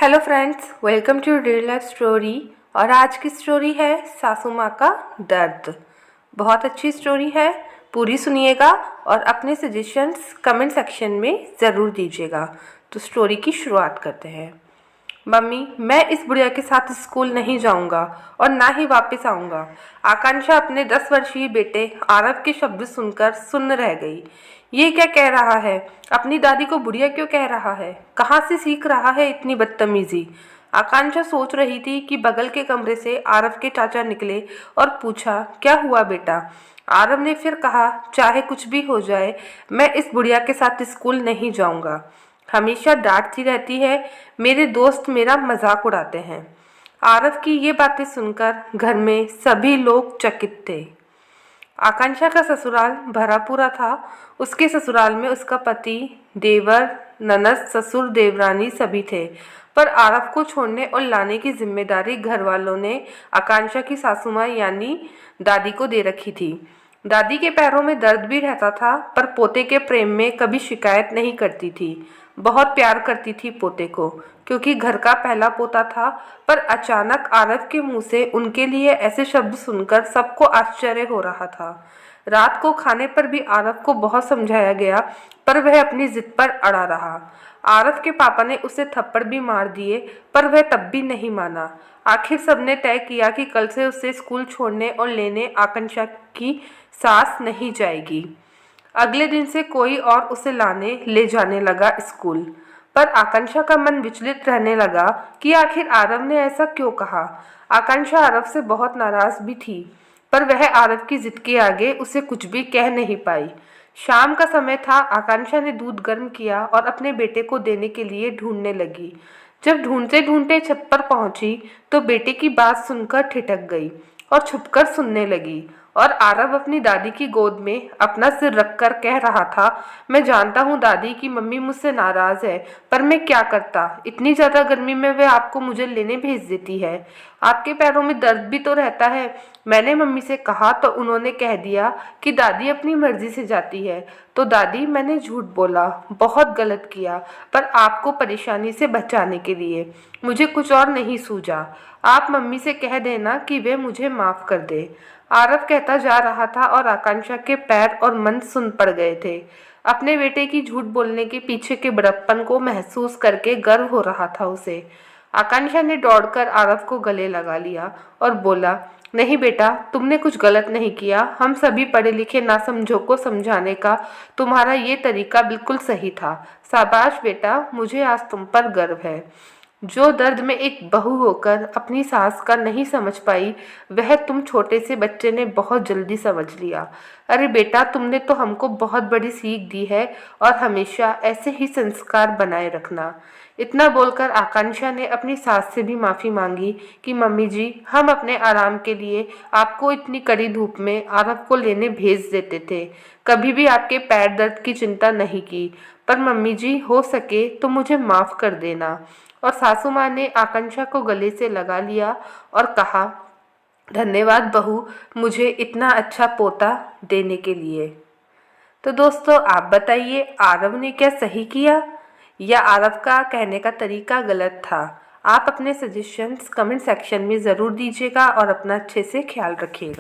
Hello friends, welcome to real life story. और आज की स्टोरी है सासू माँ का दर्द। बहुत अच्छी स्टोरी है, पूरी सुनिएगा और अपने सजेशंस कमेंट सेक्शन में ज़रूर दीजिएगा। तो स्टोरी की शुरुआत करते हैं। मम्मी, मैं इस बुढ़िया के साथ स्कूल नहीं जाऊंगा और ना ही वापस आऊंगा। आकांक्षा अपने 10 वर्षीय बेटे आरव के शब्द सुनकर सुन्न रह गई। ये क्या कह रहा है? अपनी दादी को बुढ़िया क्यों कह रहा है? कहाँ से सीख रहा है इतनी बदतमीजी? आकांक्षा सोच रही थी कि बगल के कमरे से आरव के चाचा निकले और पूछा, क्या हुआ बेटा? आरव ने फिर कहा, चाहे कुछ भी हो जाए, मैं इस बुढ़िया के साथ स्कूल नहीं जाऊंगा। हमेशा डांटती रहती है, मेरे दोस्त मेरा मजाक उड़ाते हैं। आरव की ये बातें सुनकर घर में सभी लोग चकित थे। आकांक्षा का ससुराल भरा पूरा था। उसके ससुराल में उसका पति, देवर, ननद, ससुर, देवरानी सभी थे। पर आरव को छोड़ने और लाने की जिम्मेदारी घर वालों ने आकांक्षा की सासू माँ यानी दादी को दे रखी थी। दादी के पैरों में दर्द भी रहता था, पर पोते के प्रेम में कभी शिकायत नहीं करती थी। बहुत प्यार करती थी पोते को, क्योंकि घर का पहला पोता था। पर अचानक आरव के मुंह से उनके लिए ऐसे शब्द सुनकर सबको आश्चर्य हो रहा था। रात को खाने पर भी आरव को बहुत समझाया गया, पर वह अपनी जिद पर अड़ा रहा। आरव के पापा ने उसे थप्पड़ भी मार दिए, पर वह तब भी नहीं माना। आखिर सबने तय किया कि कल से उसे स्कूल छोड़ने और लेने आकांक्षा की सास नहीं जाएगी। अगले दिन से कोई और उसे लाने ले जाने लगा स्कूल। पर आकांक्षा का मन विचलित रहने लगा कि आखिर आरव ने ऐसा क्यों कहा। आकांक्षा आरव से बहुत नाराज भी थी, पर वह आरव की जिद के आगे उसे कुछ भी कह नहीं पाई। शाम का समय था। आकांक्षा ने दूध गर्म किया और अपने बेटे को देने के लिए ढूंढने लगी। जब ढूंढते ढूंढते छत पर पहुंची तो बेटे की बात सुनकर ठिठक गई और छुपकर सुनने लगी। और आरव अपनी दादी की गोद में अपना सिर रखकर कह रहा था, मैं जानता हूँ दादी कि मम्मी मुझसे नाराज है, पर मैं क्या करता? इतनी ज़्यादा गर्मी में वह आपको मुझे लेने भेज देती है। आपके पैरों में दर्द भी तो रहता है। मैंने मम्मी से कहा तो उन्होंने कह दिया कि दादी अपनी मर्जी से जाती है। तो दादी, मैंने झूठ बोला, बहुत गलत किया, पर आपको परेशानी से बचाने के लिए। मुझे कुछ और नहीं सूझा। आप मम्मी से कह देना कि वे मुझे माफ़ कर दे। आरव कहता जा रहा था और आकांक्षा के पैर और मन सुन पड़ गए थे। अपने बेटे की झूठ बोलने के पीछे के बड़प्पन को महसूस करके गर्व हो रहा था उसे। आकांक्षा ने दौड़कर आरव को गले लगा लिया और बोला, नहीं बेटा, तुमने कुछ गलत नहीं किया। हम सभी पढ़े लिखे नासमझों को समझाने का तुम्हारा ये तरीका बिल्कुल सही था। शाबाश बेटा, मुझे आज तुम पर गर्व है। जो दर्द में एक बहू होकर अपनी सास का नहीं समझ पाई, वह तुम छोटे से बच्चे ने बहुत जल्दी समझ लिया। अरे बेटा, तुमने तो हमको बहुत बड़ी सीख दी है और हमेशा ऐसे ही संस्कार बनाए रखना। इतना बोलकर आकांक्षा ने अपनी सास से भी माफ़ी मांगी कि मम्मी जी, हम अपने आराम के लिए आपको इतनी कड़ी धूप में आरव को लेने भेज देते थे। कभी भी आपके पैर दर्द की चिंता नहीं की। पर मम्मी जी, हो सके तो मुझे माफ़ कर देना। और सासू माँ ने आकांक्षा को गले से लगा लिया और कहा, धन्यवाद बहू, मुझे इतना अच्छा पोता देने के लिए। तो दोस्तों, आप बताइए, आरव ने क्या सही किया या आरव का कहने का तरीका गलत था? आप अपने सजेशंस कमेंट सेक्शन में ज़रूर दीजिएगा और अपना अच्छे से ख्याल रखिएगा।